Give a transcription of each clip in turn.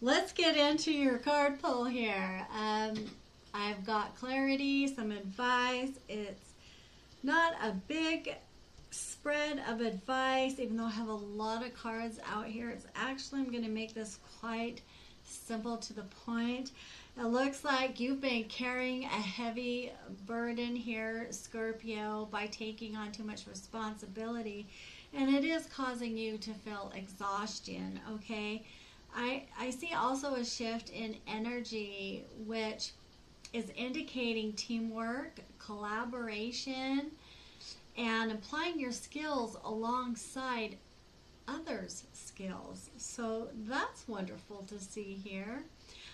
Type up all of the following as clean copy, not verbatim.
Let's get into your card pull here. I've got clarity, some advice. It's not a big spread of advice, even though I have a lot of cards out here. It's actually, I'm going to make this quite simple to the point. It looks like you've been carrying a heavy burden here, Scorpio, by taking on too much responsibility, and it is causing you to feel exhaustion, okay? I see also a shift in energy, which is indicating teamwork, collaboration, and applying your skills alongside others' skills. So that's wonderful to see here.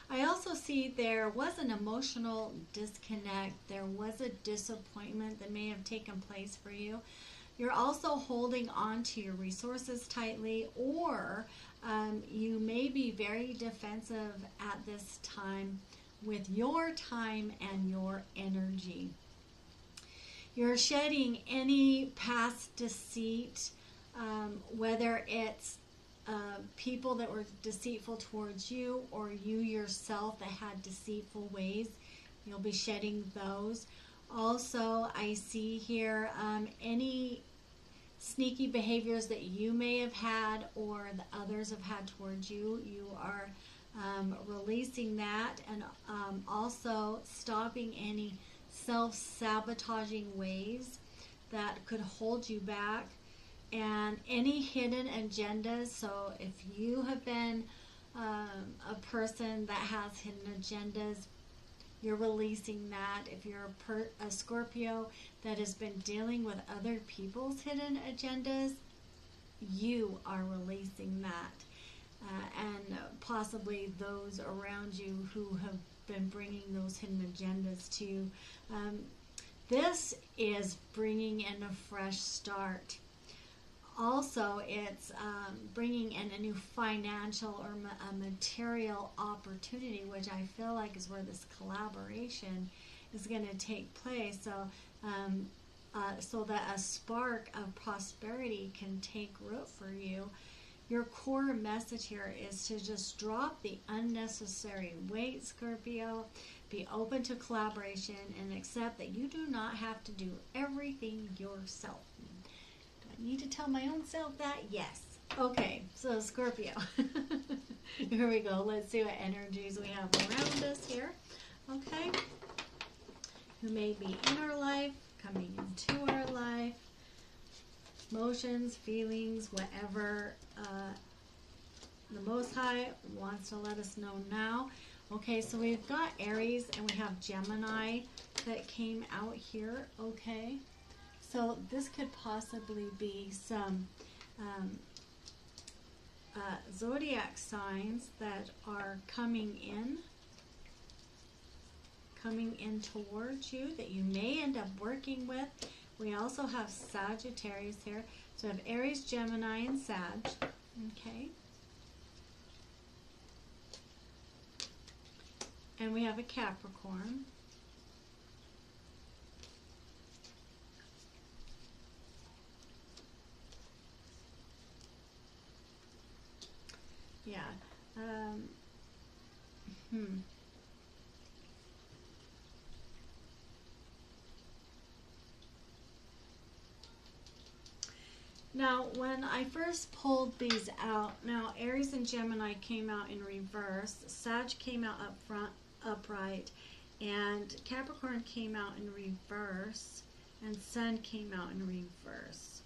I also see there was an emotional disconnect. There was a disappointment that may have taken place for you. You're also holding on to your resources tightly, or you may be very defensive at this time with your time and your energy. You're shedding any past deceit, whether it's people that were deceitful towards you or you yourself that had deceitful ways. You'll be shedding those. Also, I see here any sneaky behaviors that you may have had or the others have had towards you. You are releasing that, and also stopping any self-sabotaging ways that could hold you back, and any hidden agendas. So if you have been a person that has hidden agendas, you're releasing that. If you're a Scorpio that has been dealing with other people's hidden agendas, you are releasing that. And possibly those around you who have been bringing those hidden agendas to you. This is bringing in a fresh start. Also, it's bringing in a new financial or a material opportunity, which I feel like is where this collaboration is going to take place. So that a spark of prosperity can take root for you. Your core message here is to just drop the unnecessary weight, Scorpio. Be open to collaboration and accept that you do not have to do everything yourself. Do I need to tell my own self that? Yes. Okay, so Scorpio. Here we go. Let's see what energies we have around us here. Okay. Who may be in our life, coming into our life. Emotions, feelings, whatever the Most High wants to let us know now. Okay, so we've got Aries and we have Gemini that came out here. Okay, so this could possibly be some zodiac signs that are coming in towards you that you may end up working with. We also have Sagittarius here. So we have Aries, Gemini, and Sag. Okay. And we have a Capricorn. Yeah. Now, when I first pulled these out, now Aries and Gemini came out in reverse, Sag came out up front, upright, and Capricorn came out in reverse, and Sun came out in reverse.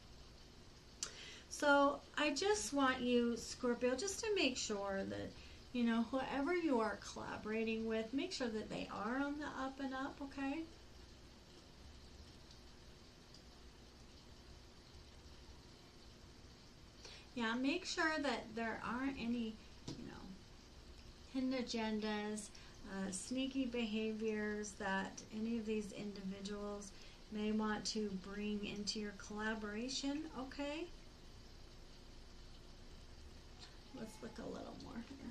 So I just want you, Scorpio, just to make sure that, you know, whoever you are collaborating with, make sure that they are on the up and up, okay? Yeah, make sure that there aren't any, you know, hidden agendas, sneaky behaviors that any of these individuals may want to bring into your collaboration, okay? Let's look a little more here.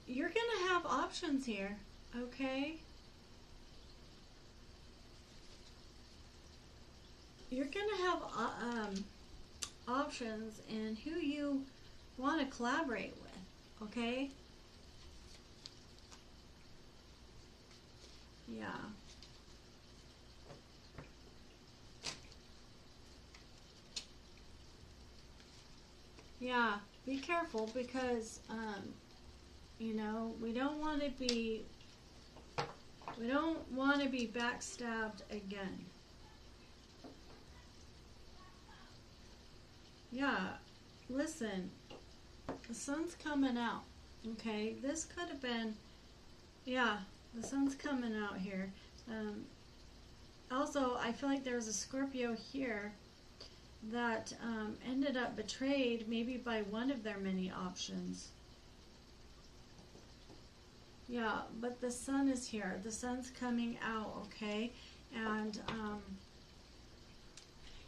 You're going to have options here, okay? have options in who you want to collaborate with, okay? Yeah. Yeah, be careful because, you know, we don't want to be backstabbed again. Yeah, listen, the sun's coming out, okay? This could have been, yeah, the sun's coming out here. Also, I feel like there was a Scorpio here that ended up betrayed maybe by one of their many options. Yeah, but the sun is here. The sun's coming out, okay? And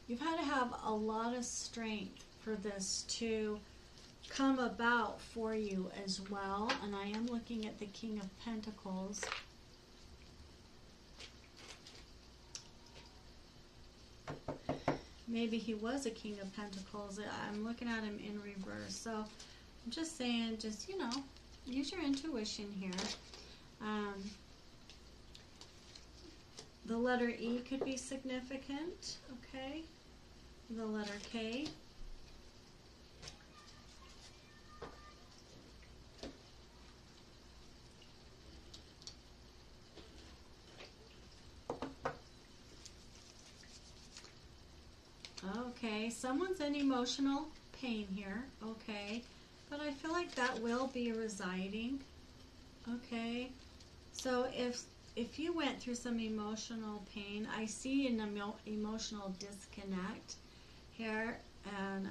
you've had to have a lot of strength for this to come about for you as well. And I am looking at the King of Pentacles. Maybe he was a King of Pentacles. I'm looking at him in reverse. So I'm just saying, just, you know, use your intuition here. The letter E could be significant, okay? The letter K. Okay, someone's in emotional pain here, okay? But I feel like that will be residing, okay? So if you went through some emotional pain, I see an emotional disconnect here, and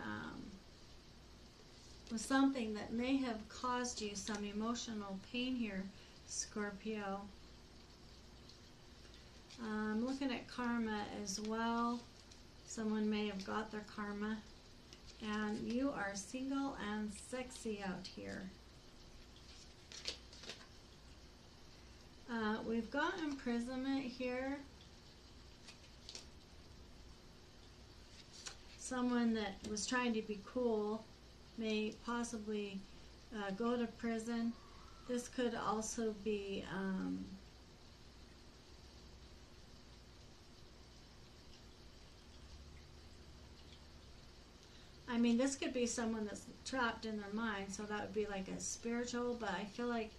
with something that may have caused you some emotional pain here, Scorpio. I'm looking at karma as well. Someone may have got their karma. And you are single and sexy out here. We've got imprisonment here. Someone that was trying to be cool may possibly go to prison. This could also be I mean, this could be someone that's trapped in their mind, so that would be like a spiritual, but I feel like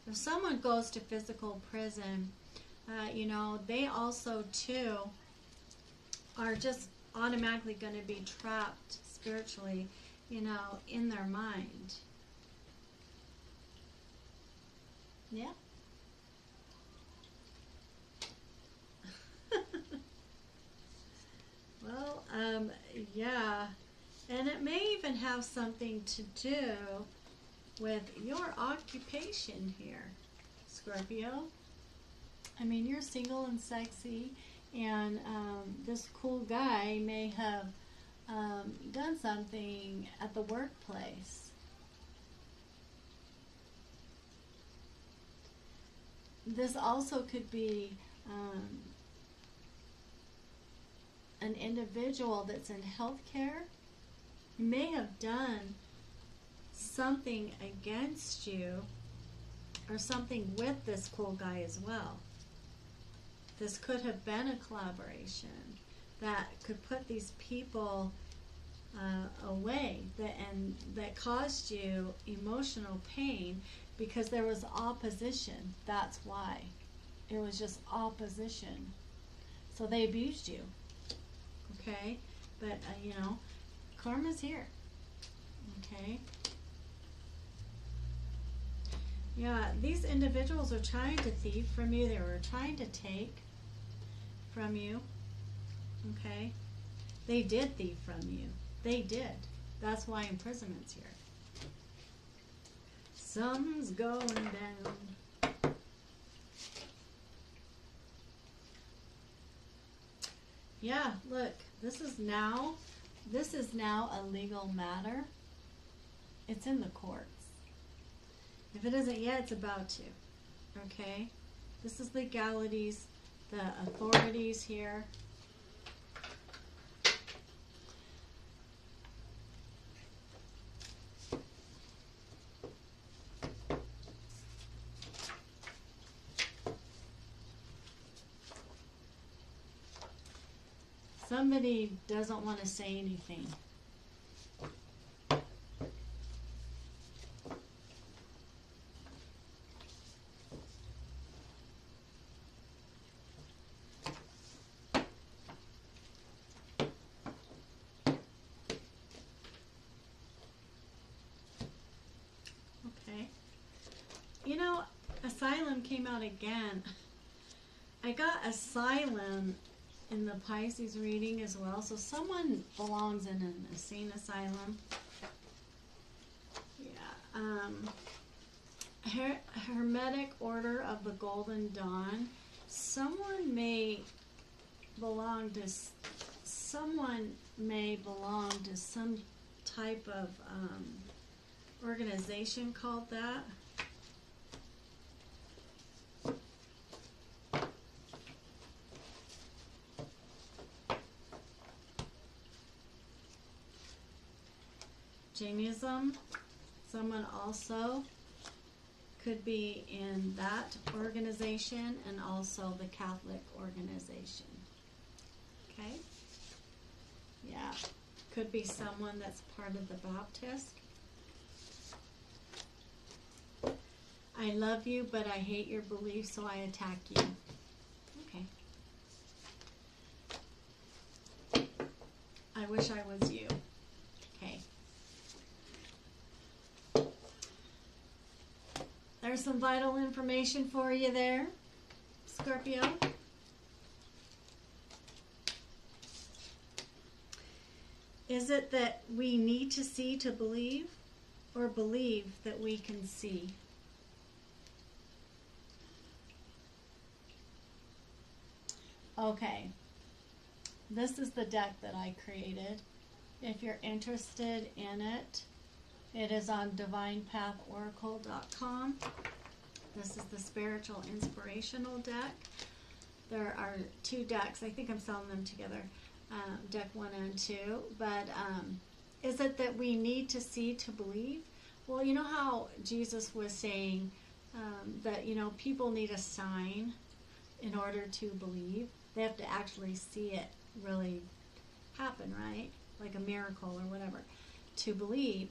if someone goes to physical prison, you know, they also, too, are just automatically going to be trapped spiritually, you know, in their mind. Yeah. Well, yeah. And it may even have something to do with your occupation here, Scorpio. I mean, you're single and sexy, and this cool guy may have done something at the workplace. This also could be an individual that's in healthcare. You may have done something against you or something with this cool guy as well. This could have been a collaboration that could put these people away that caused you emotional pain because there was opposition. That's why. It was just opposition. So they abused you. Okay? But, you know, karma's here. Okay? Yeah, these individuals are trying to thieve from you. They were trying to take from you. Okay? They did thieve from you. They did. That's why imprisonment's here. Something's going down. Yeah, look, this is now a legal matter. It's in the courts. If it isn't yet, it's about to. Okay? This is legalities, the authorities here. Somebody doesn't want to say anything. Okay. You know, asylum came out again. I got asylum in the Pisces reading as well, so someone belongs in an insane asylum. Yeah. Hermetic Order of the Golden Dawn. Someone may belong to some type of organization called that. Jainism. Someone also could be in that organization, and also the Catholic organization. Okay? Yeah. Could be someone that's part of the Baptist. I love you, but I hate your beliefs, so I attack you. Okay. I wish I was you. Okay. There's some vital information for you there, Scorpio. Is it that we need to see to believe, or believe that we can see? Okay. This is the deck that I created. If you're interested in it, it is on divinepathOracle.com. This is the spiritual inspirational deck. There are two decks. I think I'm selling them together. Deck 1 and 2. But is it that we need to see to believe? Well, you know how Jesus was saying that, you know, people need a sign in order to believe. They have to actually see it really happen, right? Like a miracle or whatever, to believe.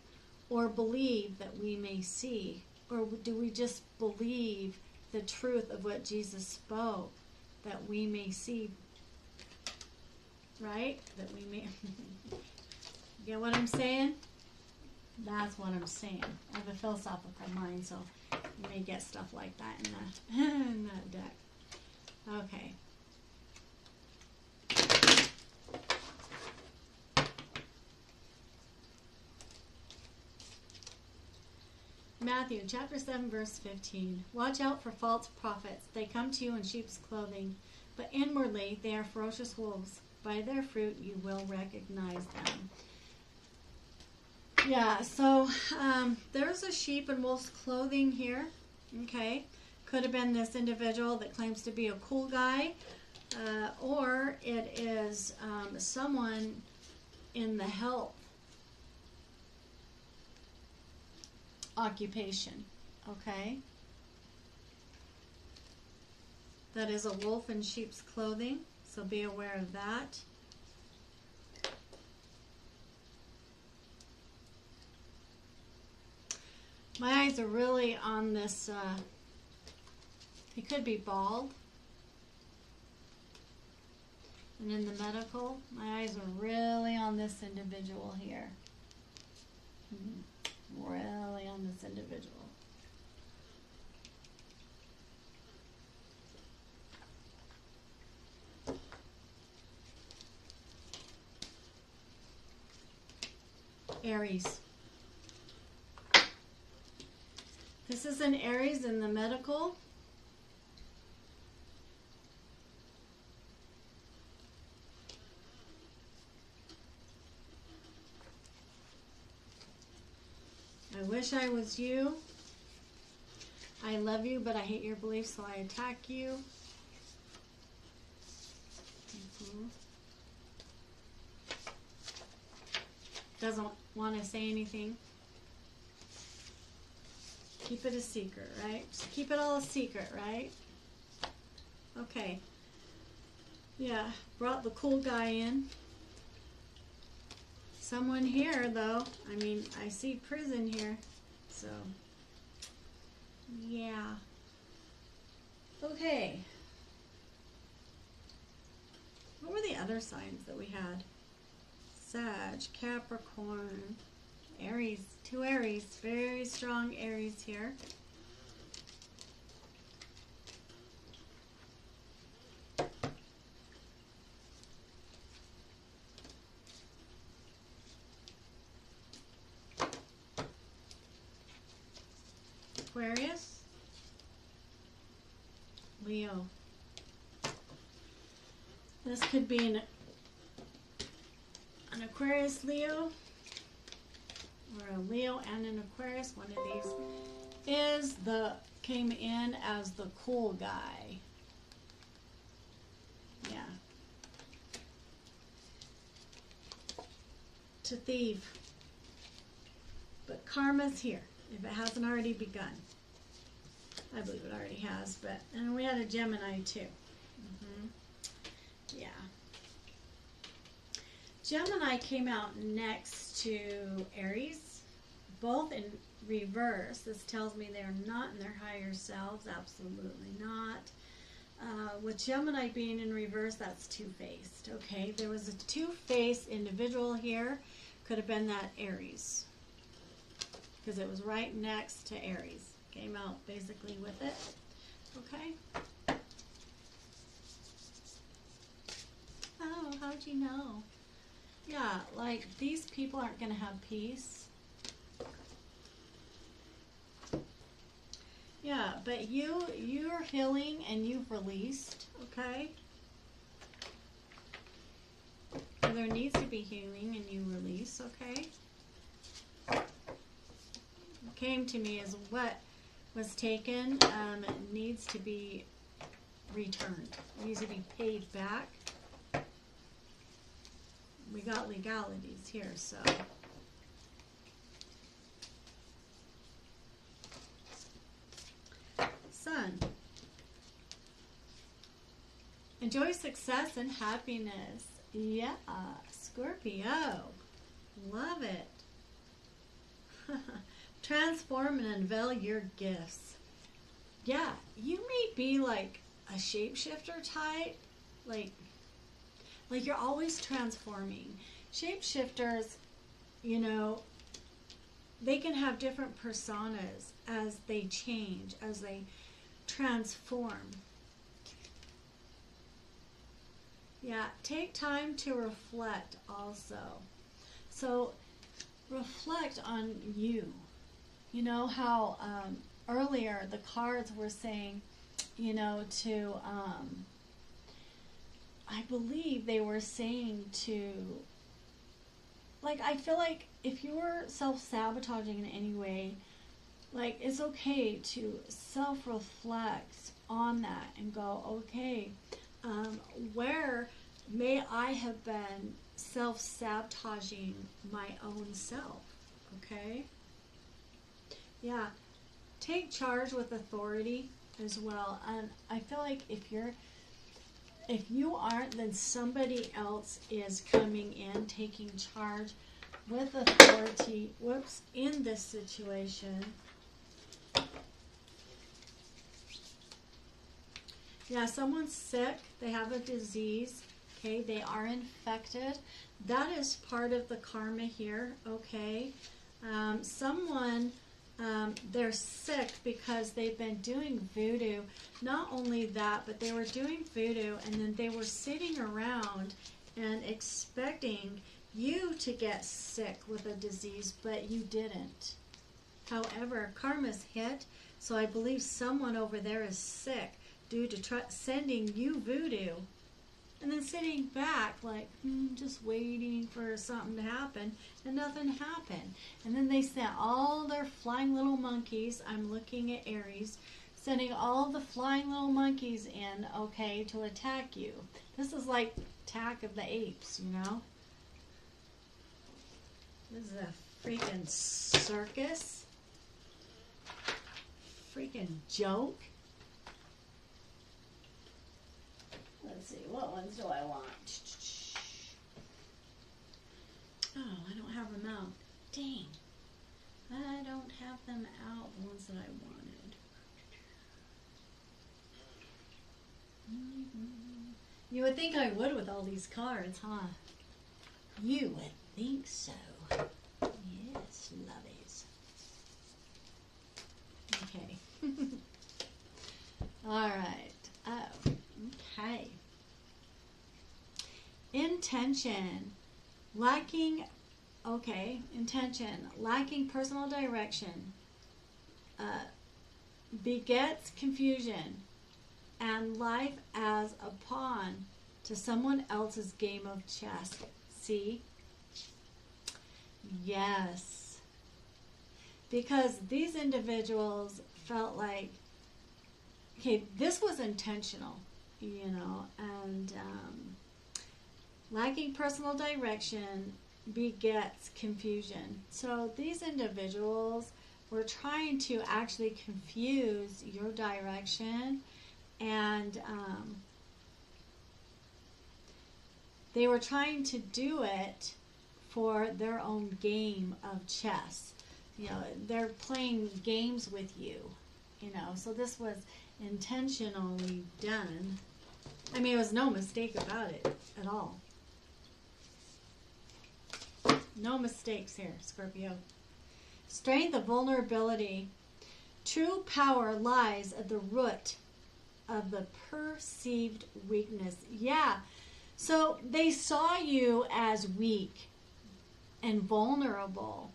Or believe that we may see? Or do we just believe the truth of what Jesus spoke, that we may see? Right? That we may... Get what I'm saying? That's what I'm saying. I have a philosophical mind, so you may get stuff like that in that deck. Okay. Matthew chapter 7 verse 15. Watch out for false prophets. They come to you in sheep's clothing, but inwardly they are ferocious wolves. By their fruit you will recognize them. Yeah, so there's a sheep in wolf's clothing here. Okay. Could have been this individual that claims to be a cool guy, or it is someone in the health occupation. Okay. That is a wolf in sheep's clothing, so be aware of that. My eyes are really on this, he could be bald. And in the medical, my eyes are really on this individual here. Really on this individual. Aries. This is an Aries in the medical. I wish I was you. I love you, but I hate your beliefs, so I attack you. Doesn't want to say anything. Keep it a secret, right? Just keep it all a secret, right? Okay. Yeah, brought the cool guy in. Someone here, though. I mean, I see prison here. So, yeah. Okay. What were the other signs that we had? Sag, Capricorn, Aries. 2 Aries. Very strong Aries here. Aquarius, Leo. This could be an Aquarius Leo, or a Leo and an Aquarius. One of these came in as the cool guy. Yeah. To thieve. But karma's here, if it hasn't already begun. I believe it already has, but, and we had a Gemini too. Yeah. Gemini came out next to Aries, both in reverse. This tells me they're not in their higher selves. Absolutely not. With Gemini being in reverse, that's two-faced. Okay, there was a two-faced individual here. Could have been that Aries, because it was right next to Aries. Came out basically with it. Okay. Oh, how'd you know? Yeah, like these people aren't going to have peace. Yeah, but you're healing and you've released, okay? There needs to be healing and you release, okay? What came to me is what was taken needs to be returned. It needs to be paid back. We got legalities here, so. Sun. Enjoy success and happiness. Yeah, Scorpio. Love it. Transform and unveil your gifts. Yeah, you may be like a shapeshifter type, like you're always transforming. Shapeshifters, you know, they can have different personas as they change, as they transform. Yeah, take time to reflect also. So reflect on you. You know how earlier the cards were saying, you know, to, I believe they were saying to, like, I feel like if you're self-sabotaging in any way, like, it's okay to self-reflect on that and go, okay, where may I have been self-sabotaging my own self, okay? Yeah, take charge with authority as well. And I feel like if you aren't, then somebody else is coming in, taking charge with authority, in this situation. Yeah, someone's sick, they have a disease, okay, they are infected. That is part of the karma here, okay? Someone, they're sick because they've been doing voodoo. Not only that, but they were doing voodoo and then they were sitting around and expecting you to get sick with a disease, but you didn't. However, karma's hit, so I believe someone over there is sick due to sending you voodoo, and then sitting back like, just waiting for something to happen, and nothing happened. And then they sent all their flying little monkeys, I'm looking at Aries, sending all the flying little monkeys in, okay, to attack you. This is like Attack of the Apes, you know? This is a freaking circus. Freaking joke. Let's see, what ones do I want? Oh, I don't have them out. Dang. I don't have them out, the ones that I wanted. You would think I would with all these cards, huh? You would think so. Yes, lovies. Okay. All right. Oh, okay. Intention. Lacking, okay, intention. Lacking personal direction. Begets confusion and life as a pawn to someone else's game of chess. See? Yes. Because these individuals felt like, okay, this was intentional, you know, and lacking personal direction begets confusion. So these individuals were trying to actually confuse your direction, and they were trying to do it for their own game of chess. You know, they're playing games with you, you know, so this was intentionally done. I mean, there was no mistake about it at all. No mistakes here, Scorpio. Strength of vulnerability. True power lies at the root of the perceived weakness. Yeah. So they saw you as weak and vulnerable.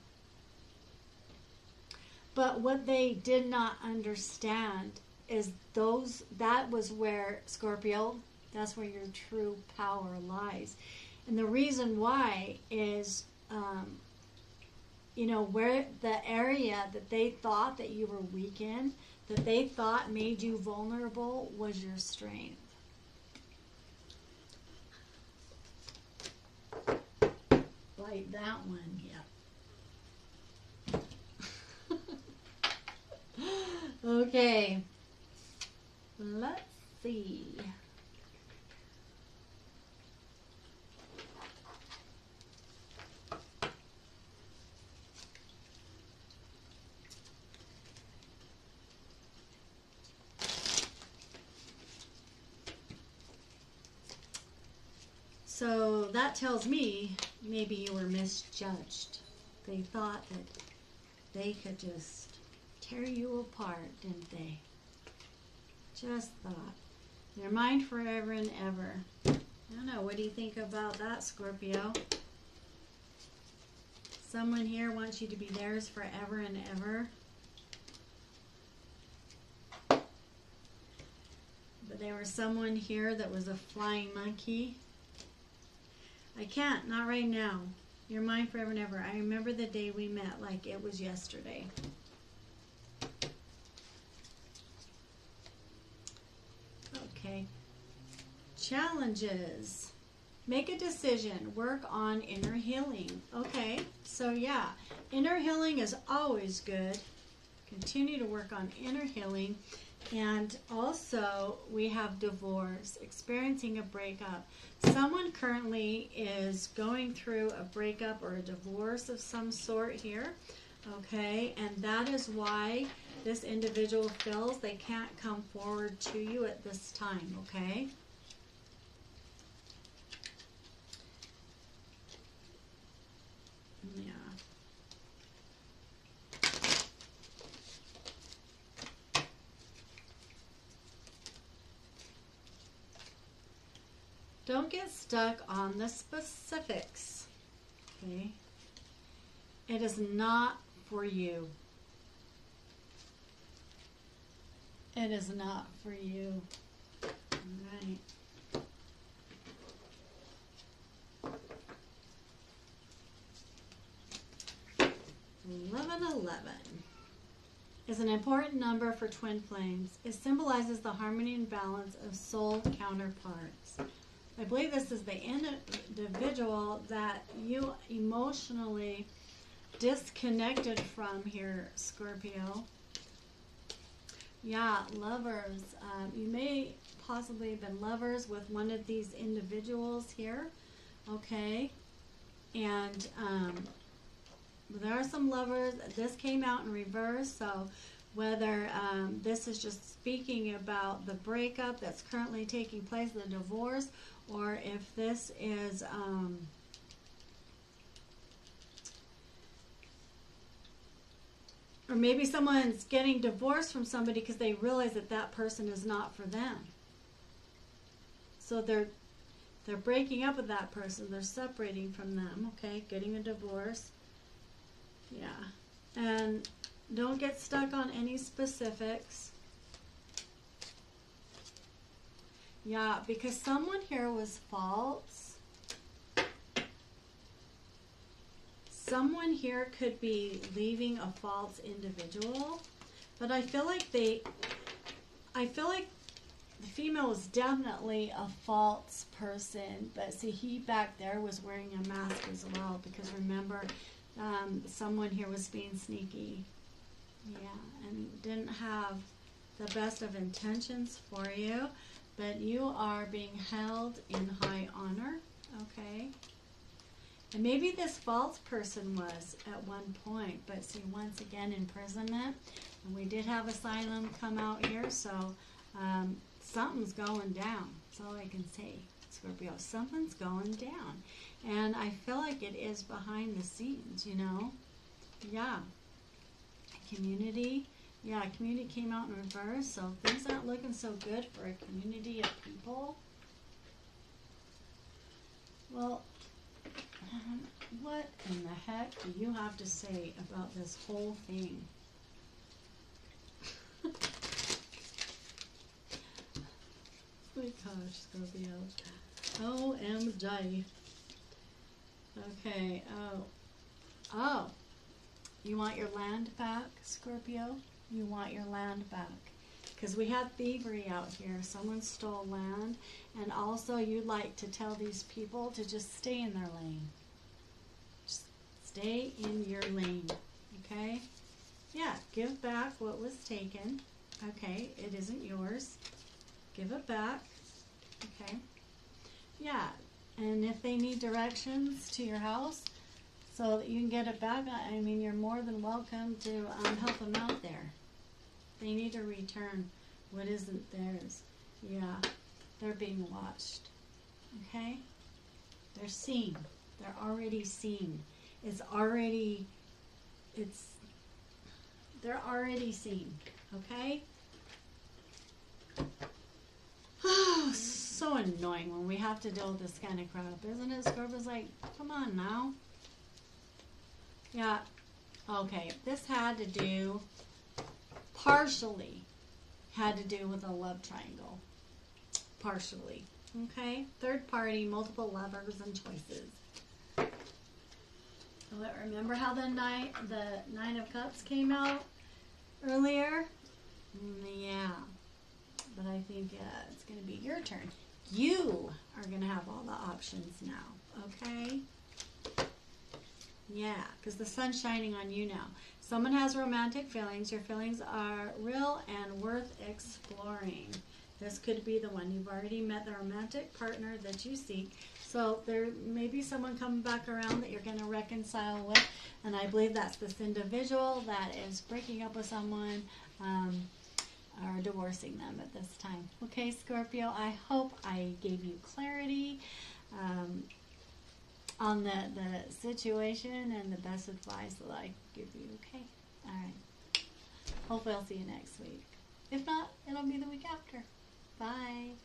But what they did not understand is that was where, Scorpio, that's where your true power lies. And the reason why is, you know, where the area that they thought that you were weak in, that they thought made you vulnerable, was your strength. Like that one, yeah. Okay. Let's see. So that tells me maybe you were misjudged. They thought that they could just tear you apart, didn't they? Just thought. Their mind forever and ever. I don't know. What do you think about that, Scorpio? Someone here wants you to be theirs forever and ever. But there was someone here that was a flying monkey. I can't, not right now. You're mine forever and ever. I remember the day we met like it was yesterday. Okay. Challenges. Make a decision. Work on inner healing. Okay. So yeah, inner healing is always good. Continue to work on inner healing. And also, we have divorce, experiencing a breakup. Someone currently is going through a breakup or a divorce of some sort here, okay? And that is why this individual feels they can't come forward to you at this time, okay? Yeah. Don't get stuck on the specifics, okay? It is not for you. It is not for you. All right. 1111 is an important number for twin flames. It symbolizes the harmony and balance of soul counterparts. I believe this is the individual that you emotionally disconnected from here, Scorpio. Yeah, lovers. You may possibly have been lovers with one of these individuals here. Okay. And there are some lovers. This came out in reverse, so whether this is just speaking about the breakup that's currently taking place, the divorce, or if this is or maybe someone's getting divorced from somebody because they realize that that person is not for them. So they're breaking up with that person. They're separating from them, okay? Getting a divorce. Yeah. And don't get stuck on any specifics. Yeah, because someone here was false. Someone here could be leaving a false individual. But I feel like the female was definitely a false person, but see, he back there was wearing a mask as well, because remember, someone here was being sneaky. Yeah, and didn't have the best of intentions for you, but you are being held in high honor, okay? And maybe this false person was at one point, but see, once again, imprisonment, and we did have asylum come out here, so something's going down. That's all I can say, Scorpio. Something's going down. And I feel like it is behind the scenes, you know? Yeah. Community. Yeah, community came out in reverse, so things aren't looking so good for a community of people. Well, what in the heck do you have to say about this whole thing? Oh my gosh, Scorpio. OMG. Okay, oh. You want your land back, Scorpio? You want your land back. Because we had thievery out here. Someone stole land. And also you'd like to tell these people to just stay in their lane. Just stay in your lane. Okay? Yeah, give back what was taken. Okay, it isn't yours. Give it back. Okay? Yeah, and if they need directions to your house so that you can get it back, I mean, you're more than welcome to help them out there. They need to return what isn't theirs. Yeah, they're being watched. Okay? They're seen. They're already seen. They're already seen. Okay? Oh, so annoying when we have to deal with this kind of crap, isn't it? Scorpio's like, come on now. Yeah. Okay, this had to do, partially, had to do with a love triangle. Partially. Okay? Third party, multiple lovers and choices. But remember how the Nine of Cups came out earlier? Yeah. But I think it's going to be your turn. You are going to have all the options now. Okay? Yeah, because the sun's shining on you now. Someone has romantic feelings. Your feelings are real and worth exploring. This could be the one. You've already met the romantic partner that you seek. So there may be someone coming back around that you're going to reconcile with. And I believe that's this individual that is breaking up with someone or divorcing them at this time. Okay, Scorpio, I hope I gave you clarity on the situation and the best advice that I give you, okay? All right. Hopefully I'll see you next week. If not, it'll be the week after. Bye.